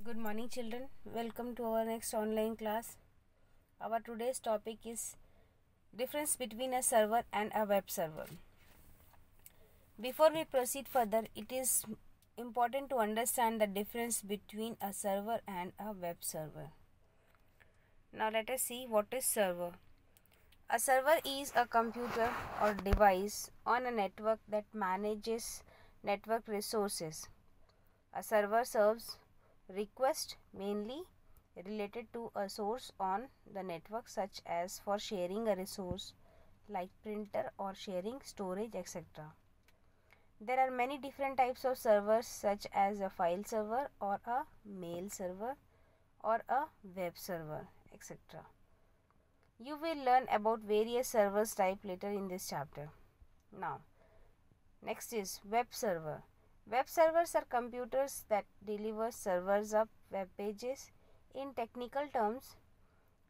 Good morning children, welcome to our next online class. Our today's topic is difference between a server and a web server. Before we proceed further, it is important to understand the difference between a server and a web server. Now let us see what is server. A server is a computer or device on a network that manages network resources. A server serves requests mainly related to a source on the network, such as for sharing a resource like printer or sharing storage, etc. There are many different types of servers, such as a file server or a mail server or a web server, etc. You will learn about various servers type later in this chapter. Now, next is web server. Web servers are computers that deliver servers of web pages. In technical terms,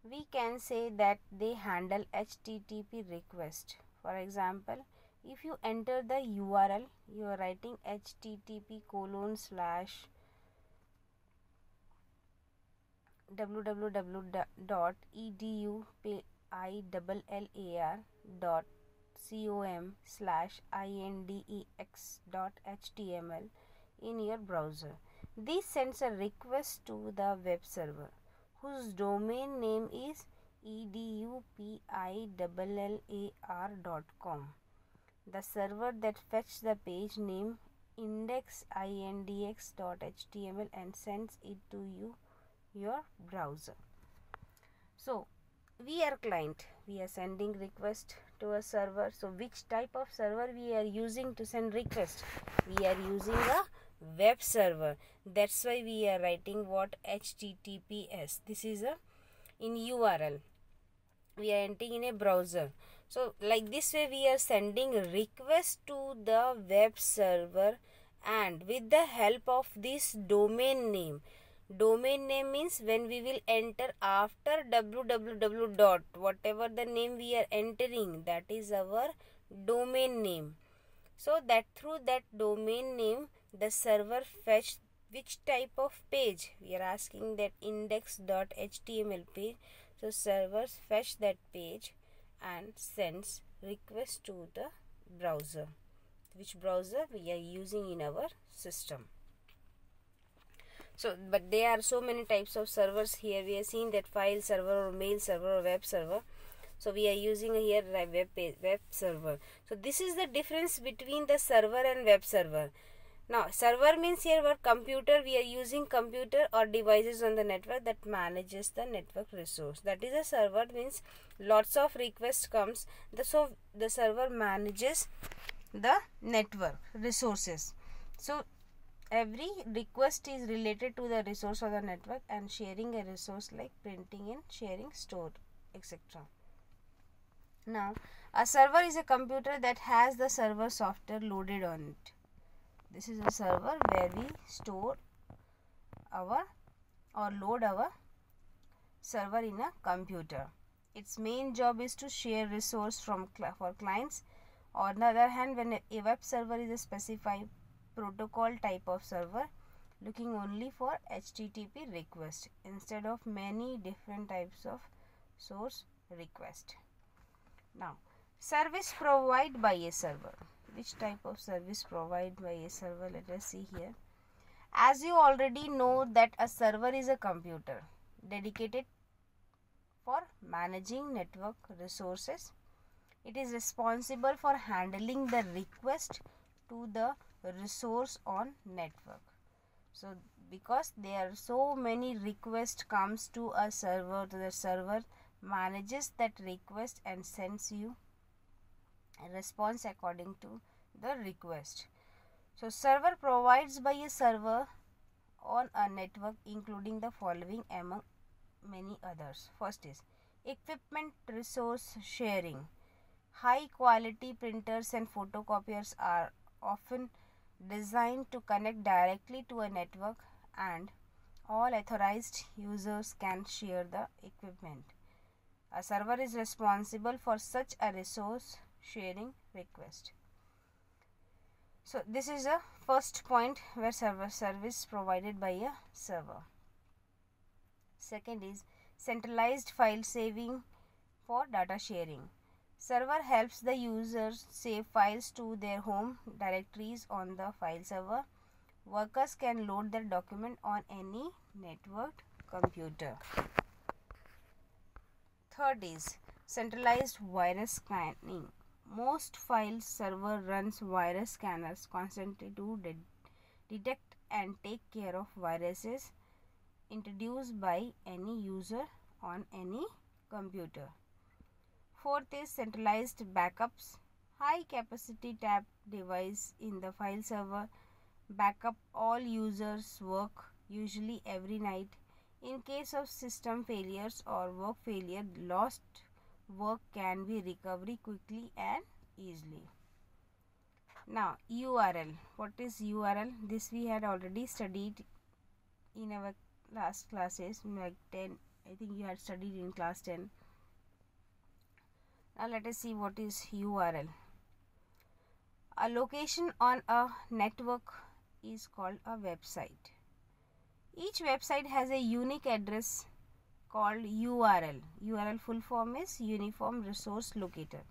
we can say that they handle HTTP requests. For example, if you enter the URL, you are writing http://www.edu.com/index.html in your browser. This sends a request to the web server, whose domain name is edupiallar.com. The server that fetches the page name index.html and sends it to your browser. So we are client, we are sending request to a server. So which type of server we are using to send request? We are using a web server. That's why we are writing what HTTPS. This is a in URL. We are entering in a browser. So like this way we are sending request to the web server, and with the help of this domain name. Domain name means when we will enter after www dot, whatever the name we are entering, that is our domain name. So that through that domain name the server fetch which type of page. We are asking that index.html page. So servers fetch that page and sends request to the browser, which browser we are using in our system. So, but there are so many types of servers here. We are seeing that file server or mail server or web server. So we are using here web server. So this is the difference between the server and web server. Now server means here our computer. We are using computer or devices on the network that manages the network resource. That is a server, means lots of requests comes. So the server manages the network resources. So every request is related to the resource of the network and sharing a resource like printing and sharing store, etc. Now, a server is a computer that has the server software loaded on it. This is a server where we store our or load our server in a computer. Its main job is to share resource for clients. On the other hand, when a web server is a specified protocol type of server looking only for HTTP request instead of many different types of source request. Now, service provided by a server. Which type of service provided by a server? Let us see here. As you already know that a server is a computer dedicated for managing network resources. It is responsible for handling the request to the resource on network. So because there are so many requests comes to a server, the server manages that request and sends you a response according to the request. So server provides by a server on a network including the following among many others. First is equipment resource sharing. High quality printers and photocopiers are often designed to connect directly to a network, and all authorized users can share the equipment. A server is responsible for such a resource sharing request. So this is the first point where service provided by a server. Second is centralized file saving for data sharing. Server helps the users save files to their home directories on the file server. Workers can load their document on any networked computer. Third is centralized virus scanning. Most file server runs virus scanners constantly to detect and take care of viruses introduced by any user on any computer. Fourth is centralized backups. High capacity tab device in the file server backup all users' work, usually every night. In case of system failures or work failure, lost work can be recovered quickly and easily. Now URL. What is URL? This we had already studied in our last classes, like 10. I think you had studied in class 10. Now let us see what is URL. A location on a network is called a website. Each website has a unique address called URL. URL full form is Uniform Resource Locator.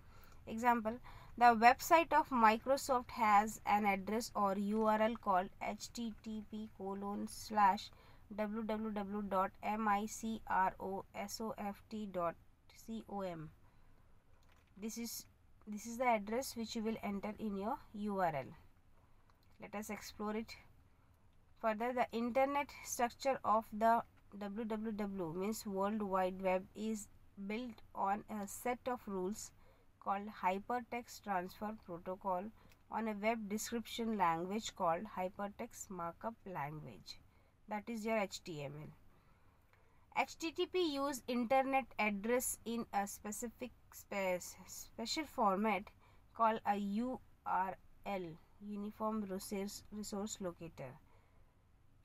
Example, the website of Microsoft has an address or URL called http://www.microsoft.com. This is the address which you will enter in your URL. Let us explore it further. The internet structure of the www means World Wide Web is built on a set of rules called Hypertext Transfer Protocol on a web description language called Hypertext Markup Language. That is your HTML. HTTP use internet address in a specific special format called a URL, Uniform Resource Locator.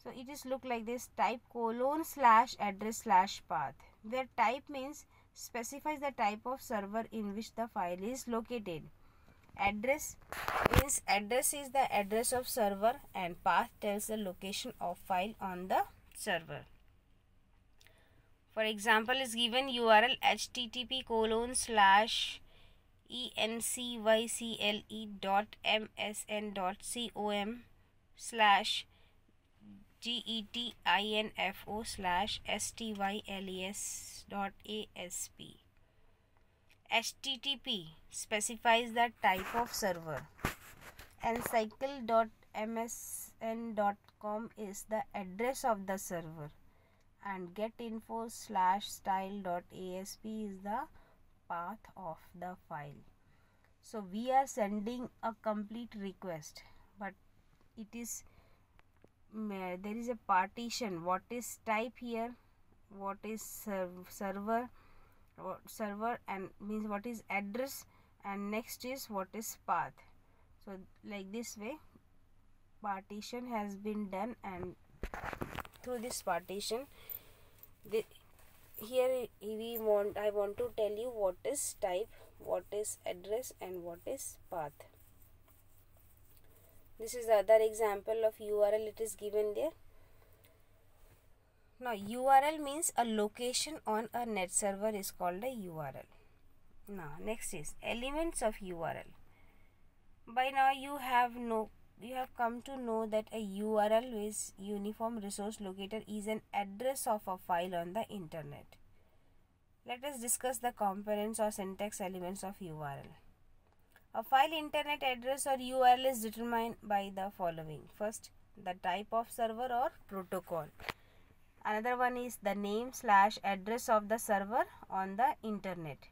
So it is look like this: type :/address/path, where type means specifies the type of server in which the file is located. Address means address is the address of server, and path tells the location of file on the server. For example, is given URL http://encYcle.msn.com/getinfo/styles.asp. HTTP specifies the type of server, and cycle.msn.com is the address of the server, and getinfo/style.asp is the path of the file. So we are sending a complete request, but it is there is a partition. What is type here, what is server, and means what is address, and next is what is path. So like this way partition has been done, and through this partition here I want to tell you what is type, what is address, and what is path. This is the other example of URL. It is given there. Now URL means a location on a net server is called a URL. Now next is elements of URL. By now you have come to know that a URL is Uniform Resource Locator is an address of a file on the internet. Let us discuss the components or syntax elements of URL. A file internet address or URL is determined by the following. First, the type of server or protocol. Another one is the name/address of the server on the internet.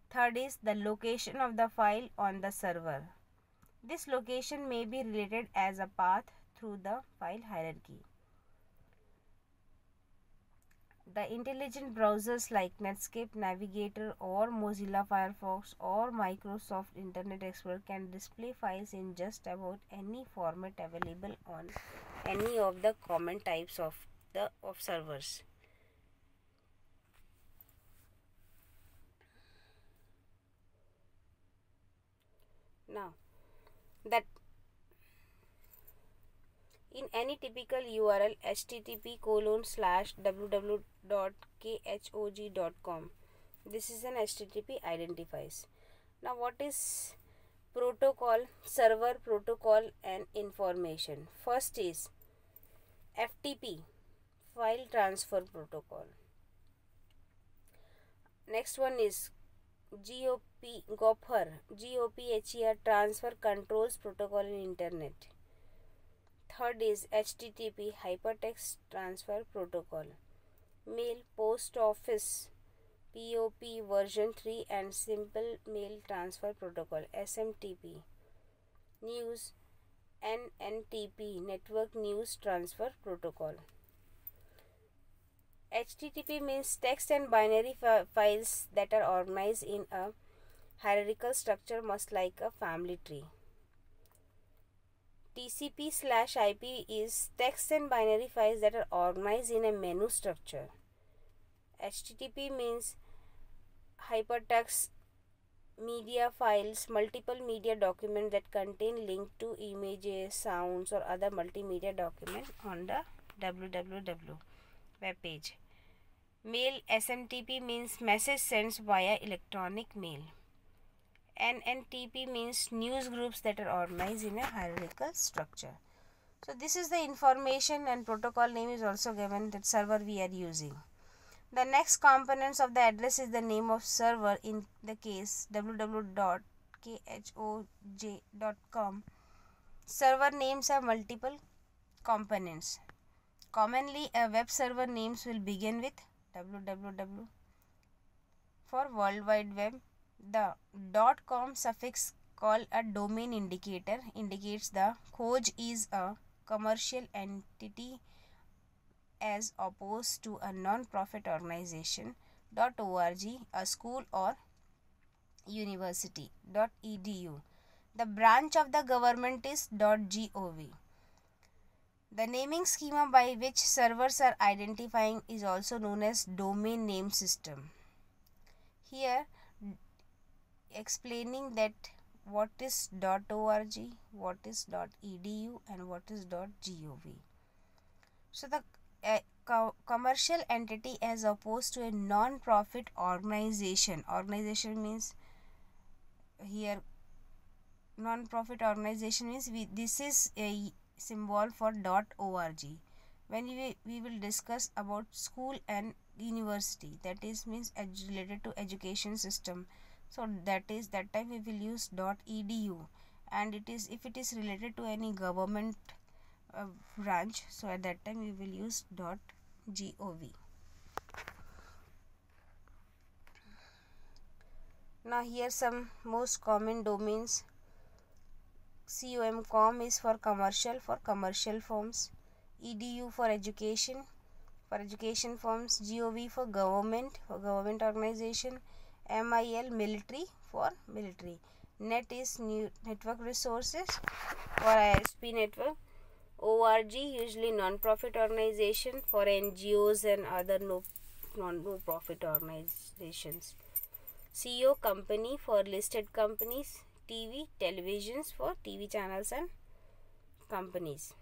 Third is the location of the file on the server. This location may be related as a path through the file hierarchy. The intelligent browsers like Netscape Navigator or Mozilla Firefox or Microsoft Internet Explorer can display files in just about any format available on any of the common types of servers. Now in any typical URL http://www.khog.com. This is an HTTP identifies. Now what is protocol, server protocol and information? First is FTP, file transfer protocol. Next one is GOPHER, transfer controls protocol in internet. Third is HTTP, hypertext transfer protocol. Mail, post office, POP version 3 and simple mail transfer protocol, SMTP. News, NNTP, network news transfer protocol. HTTP means text and binary files that are organized in a hierarchical structure, much like a family tree. TCP/IP is text and binary files that are organized in a menu structure. HTTP means hypertext media files, multiple media documents that contain link to images, sounds or other multimedia document on the www web page. Mail, SMTP means message sent via electronic mail. NNTP means news groups that are organized in a hierarchical structure. So this is the information, and protocol name is also given, that server we are using. The next components of the address is the name of server. In the case www.khog.com, server names have multiple components. Commonly, a web server names will begin with www. For World Wide Web, the .com suffix called a domain indicator indicates the Khoj is a commercial entity as opposed to a non-profit organization. .org, a school or university. .edu, the branch of the government is .gov. The naming schema by which servers are identifying is also known as domain name system. Here explaining that what is .org, what is .edu and what is .gov. So the commercial entity as opposed to a non-profit organization. Organization means here non-profit organization means this is a symbol for .org. When we will discuss about school and university, that is means related to education system. So that time we will use .edu, and if it is related to any government branch, so at that time we will use .gov. Now here some most common domains. .com is for commercial firms. .edu for education firms. .gov for government organization. MIL military for military. Net is new network resources for ISP network. .org usually non-profit organization for NGOs and other no-profit organizations. CO company for listed companies. TV, televisions for TV channels and companies.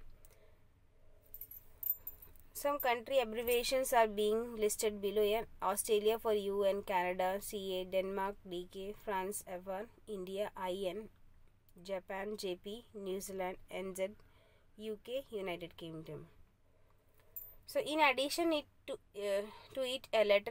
Some country abbreviations are being listed below here. Australia for UN, Canada, CA, Denmark, DK, France, FR, India, IN, Japan, JP, New Zealand, NZ, UK, United Kingdom. So in addition to it, a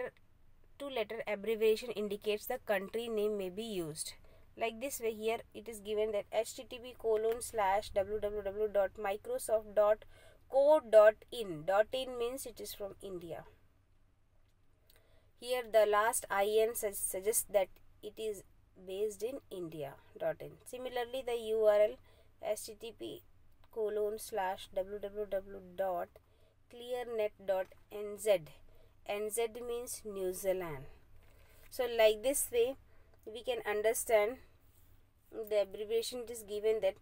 two-letter abbreviation indicates the country name may be used. Like this way, here it is given that http://www.microsoft.co.in. .in means it is from India. Here the last IN suggests that it is based in India. .in. Similarly, the URL http://www.clearnet.nz. NZ means New Zealand. So like this way, we can understand the abbreviation is given that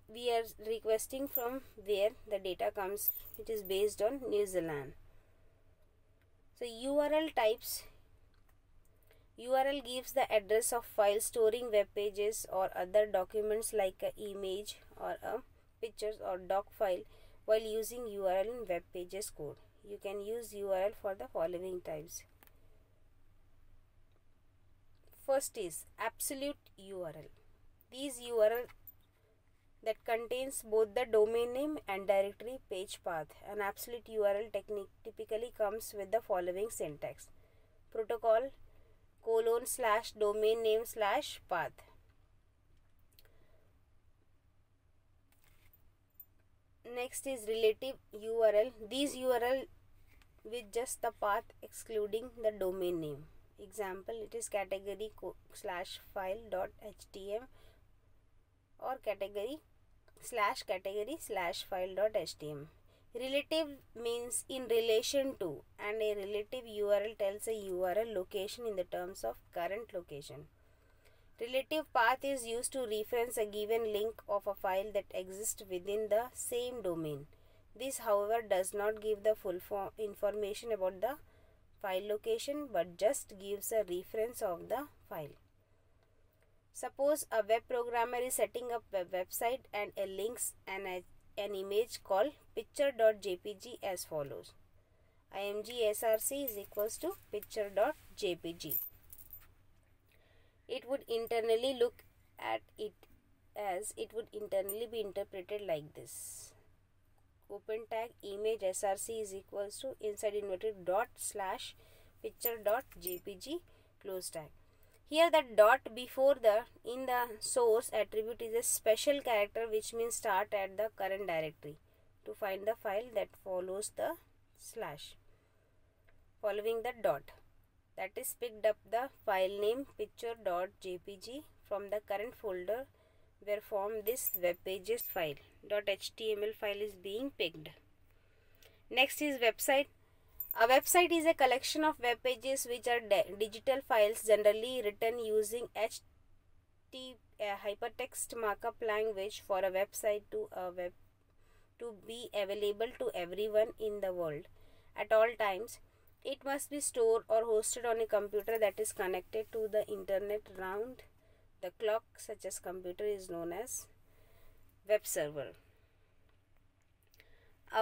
we are requesting from where the data comes. It is based on New Zealand. So URL types. URL gives the address of file storing web pages or other documents like an image or a pictures or doc file while using URL in web pages code. You can use URL for the following types. First is absolute URL. These URL that contains both the domain name and directory page path. An absolute URL typically comes with the following syntax: protocol :/domain name /path. Next is relative URL. These URL with just the path excluding the domain name. Example, it is category /file.htm or category/file.htm. Relative means in relation to, and a relative URL tells a URL location in the terms of current location. Relative path is used to reference a given link of a file that exists within the same domain. This, however, does not give the full information about the file location but just gives a reference of the file. Suppose a web programmer is setting up a website and links an image called picture.jpg as follows: img src is equals to picture.jpg. It would internally look at it as it would internally be interpreted like this: open tag image src is equals to inside inverted ./picture.jpg close tag. Here the dot before the in the source attribute is a special character which means start at the current directory to find the file that follows the slash following the dot. That is picked up the file name picture.jpg from the current folder where from this web pages file .html file is being picked. Next is website. A website is a collection of web pages which are digital files generally written using hypertext markup language. For a website to be available to everyone in the world at all times, it must be stored or hosted on a computer that is connected to the internet round the clock. Such as computer is known as web server.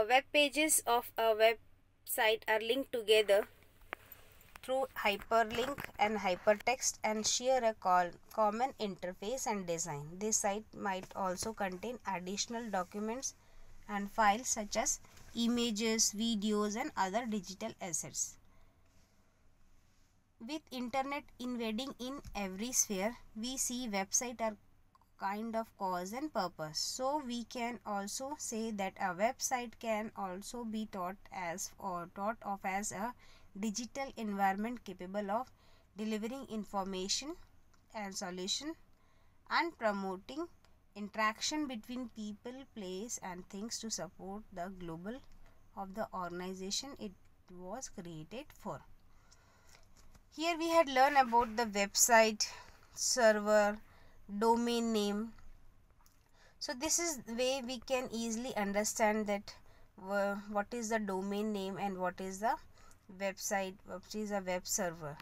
Web pages of a website are linked together through hyperlink and hypertext and share a common interface and design. This site might also contain additional documents and files such as images, videos, and other digital assets. With internet invading in every sphere, we see websites are kind of cause and purpose. So we can also say that a website can also be thought of as a digital environment capable of delivering information and solution and promoting interaction between people, place, and things to support the global of the organization it was created for. Here we had learned about the website, server, domain name. So this is the way we can easily understand that what is the domain name and what is the website, which is a web server.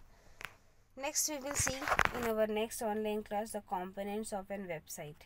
Next we will see in our next online class the components of a website.